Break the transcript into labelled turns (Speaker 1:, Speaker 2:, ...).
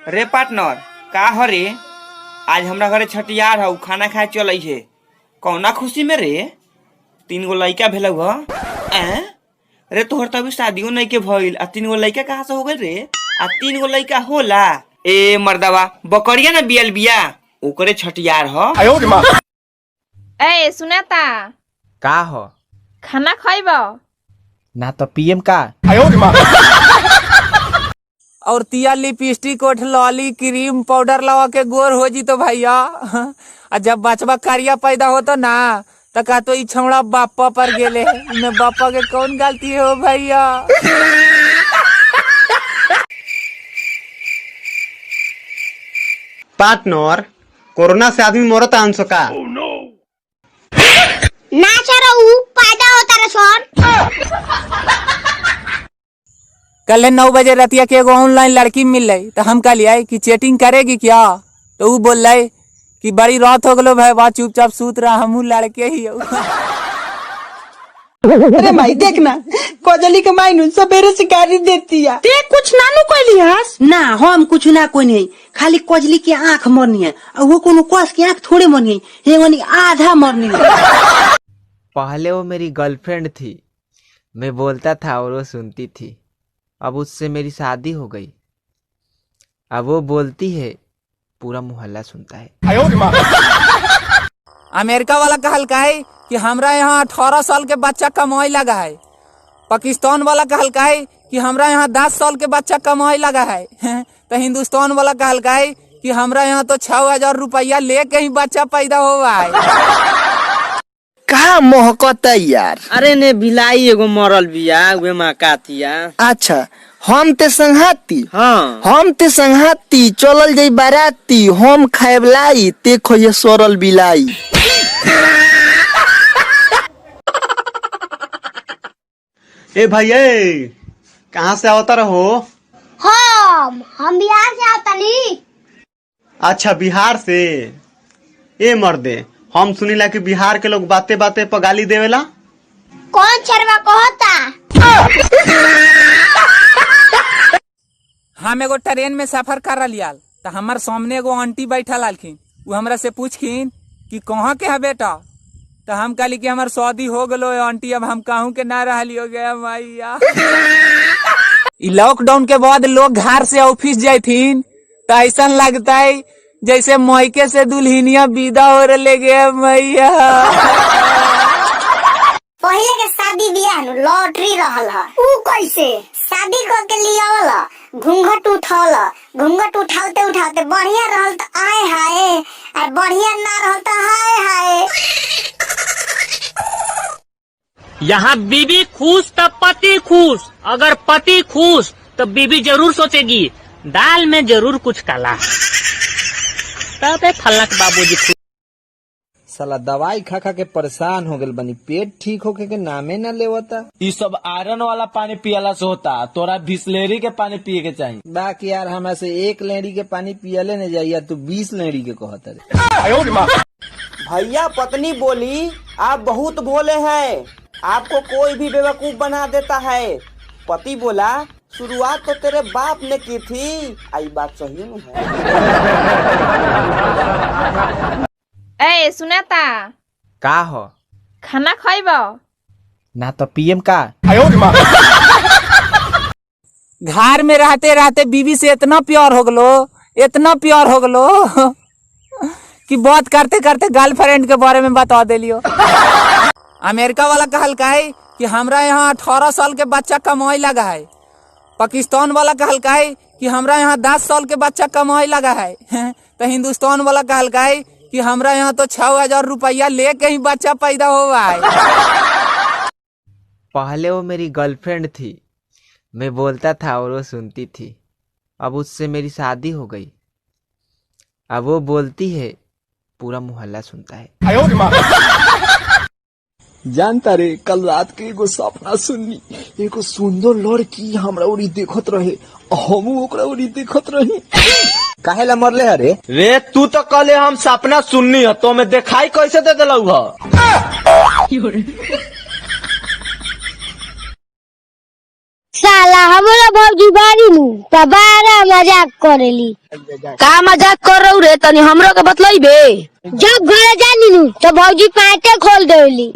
Speaker 1: रे पार्टनर का हो रे, आज हमरा घरे छठियार हौ, खाना खाए चलै है। कौना खुशी में रे? 3 गो लड़का भेलौ ह। रे तोहर तभी शादियों नहीं के भइल आ 3 गो लड़का कहाँ से हो गए रे? आ 3 गो लड़का होला? ए मर्दावा बकरिया ना बियल बिया ओकरे छठियार ह।
Speaker 2: ए सुनाता
Speaker 3: का हो?
Speaker 2: खाना खाइब
Speaker 3: ना तो पीएम का
Speaker 4: और तिया लिपस्टिक ओठ लॉली क्रीम पाउडर लगा के गोर हो जी तो भैया। आ जब बचवा करिया पैदा होता ना तो का तो छौड़ा बापा पर गेले में बापा के कौन गलती है हो भैया।
Speaker 5: पार्टनर कोरोना से आदमी मरता आंसो का
Speaker 6: ना चरऊ पैदा होता रे सर।
Speaker 4: कल 9 बजे रतिया के एगो ऑनलाइन लड़की मिल रही तो हम कहलिए कि चैटिंग करेगी क्या, तो वो बोल रहे कि बड़ी रात हो गलो भाई, बात चुपचाप सूत रहा, हमू लड़के ही हो।
Speaker 7: अरे भाई देखना कोजली के मायनू सवेरे शिकारी देती है।
Speaker 8: ते कुछ नानू कोइली हस ना, हम कुछ ना कोई नहीं, खाली कोजली की आंख मरनी है और वो कोनो कोस की आंख थोड़ी मरनी है, ये आधा मरनी है।
Speaker 3: पहले वो मेरी गर्लफ्रेंड थी, मैं बोलता था और वो सुनती थी। अब उससे मेरी शादी हो गई, अब वो बोलती है पूरा मोहल्ला सुनता है।
Speaker 4: अमेरिका वाला कहल का है कि हमरा यहाँ 18 साल के बच्चा कमाई लगा है। पाकिस्तान वाला कहल का है कि हमरा यहाँ 10 साल के बच्चा कमाई लगा है। तो हिंदुस्तान वाला कहल का है कि हमरा यहाँ तो 6000 रुपया लेके ही बच्चा पैदा हुआ है।
Speaker 9: कहा मोहकता यार?
Speaker 8: अरे ने भिलाई एगो मरल बिया वे माकातिया।
Speaker 9: अच्छा हम ते संघाती,
Speaker 8: हाँ
Speaker 9: हम ते संघाती चलल जाई बाराती, हम खाएबलाई ते खोये सोरल बिलाई।
Speaker 5: ए भैया कहाँ से आवता रहो?
Speaker 6: हम बिहार से आवतनी।
Speaker 5: अच्छा बिहार से। ए मर्दे हम सुनीला कि बिहार के लोग बाते बाते पर गाली देवेला।
Speaker 6: कौन छरवा कहता?
Speaker 4: हम एगो ट्रेन में सफर कर लिया तो हमार सामने एगो आंटी बैठा लालखिन, वो हमरा से पूछखिन कि कहाँ के है बेटा, तो हम कहली कि हमार शादी हो गलो आंटी, अब हम कहूँ के ना रहली हो गया मैया। लॉकडाउन के बाद लोग घर से ऑफिस जाथिन तो ऐसा लगता है जैसे मायके से दुल्हनिया विदा हो रहे गए मैया।
Speaker 6: पहले के शादी बियाह लॉटरी रहल है। ऊ कैसे शादी करके लिया वाला घूंघट उठाते उठाते बढ़िया रहल तो आए हाय, और बढ़िया ना रहल तो हाय हाय।
Speaker 10: यहाँ बीबी खुश तो पति खुश, अगर पति खुश तो बीबी जरूर सोचेगी दाल में जरूर कुछ काला। तब फलक बाबूजी खुश।
Speaker 3: साला दवाई खा खा के परेशान हो गए बनी, पेट ठीक होके के नामे न लेवता।
Speaker 11: ये सब आयरन वाला पानी पियला से होता, तोरा बिस्लेरी के पानी पिए के चाहिए।
Speaker 3: बाकी यार हमें से 1 लेडी के पानी पियले नहीं जाइए, तू 20 लेडी के कहता रे।
Speaker 1: भैया पत्नी बोली आप बहुत भोले हैं, आपको कोई भी बेवकूफ बना देता है। पति बोला शुरुआत तो तेरे बाप ने की थी। आई बात सही नहीं है।
Speaker 2: ए सुनाता
Speaker 3: का हो?
Speaker 2: खाना खाइब
Speaker 3: ना तो पीएम का
Speaker 4: घर में रहते रहते बीवी से इतना प्यार हो गलो कि बात करते करते गर्लफ्रेंड के बारे में बता देलियो। अमेरिका वाला कहल का है कि हमरा यहाँ 18 साल के बच्चा कमाई लगा है। पाकिस्तान वाला कहल का है कि हमरा यहाँ 10 साल के बच्चा कमाई लगा है। तो हिंदुस्तान वाला कहल का है कि हमरा यहाँ तो 6000 रुपया लेके ही बच्चा पैदा हुआ है।
Speaker 3: पहले वो मेरी गर्लफ्रेंड थी, मैं बोलता था और वो सुनती थी। अब उससे मेरी शादी हो गई, अब वो बोलती है पूरा मोहल्ला सुनता है।
Speaker 9: जानता रे कल रात के एगो सपना सुननी, एगो सुंदर लड़की हमरा ओरी देखत रहे, हमू ओकरा ओरी देखत रही।
Speaker 3: काहेला मरले हरे?
Speaker 11: रे तू तो कहले हम सपना सुननी है, तो मैं दिखाई कैसे दे दिलाऊ है?
Speaker 6: साला हमरा भौजी बारी नु त बारा मजाक करेली। का मजाक कर रहू रे तनी हमरो के बतलाइबे। जब घर जानी नु त भौजी पैंटे खोल देली।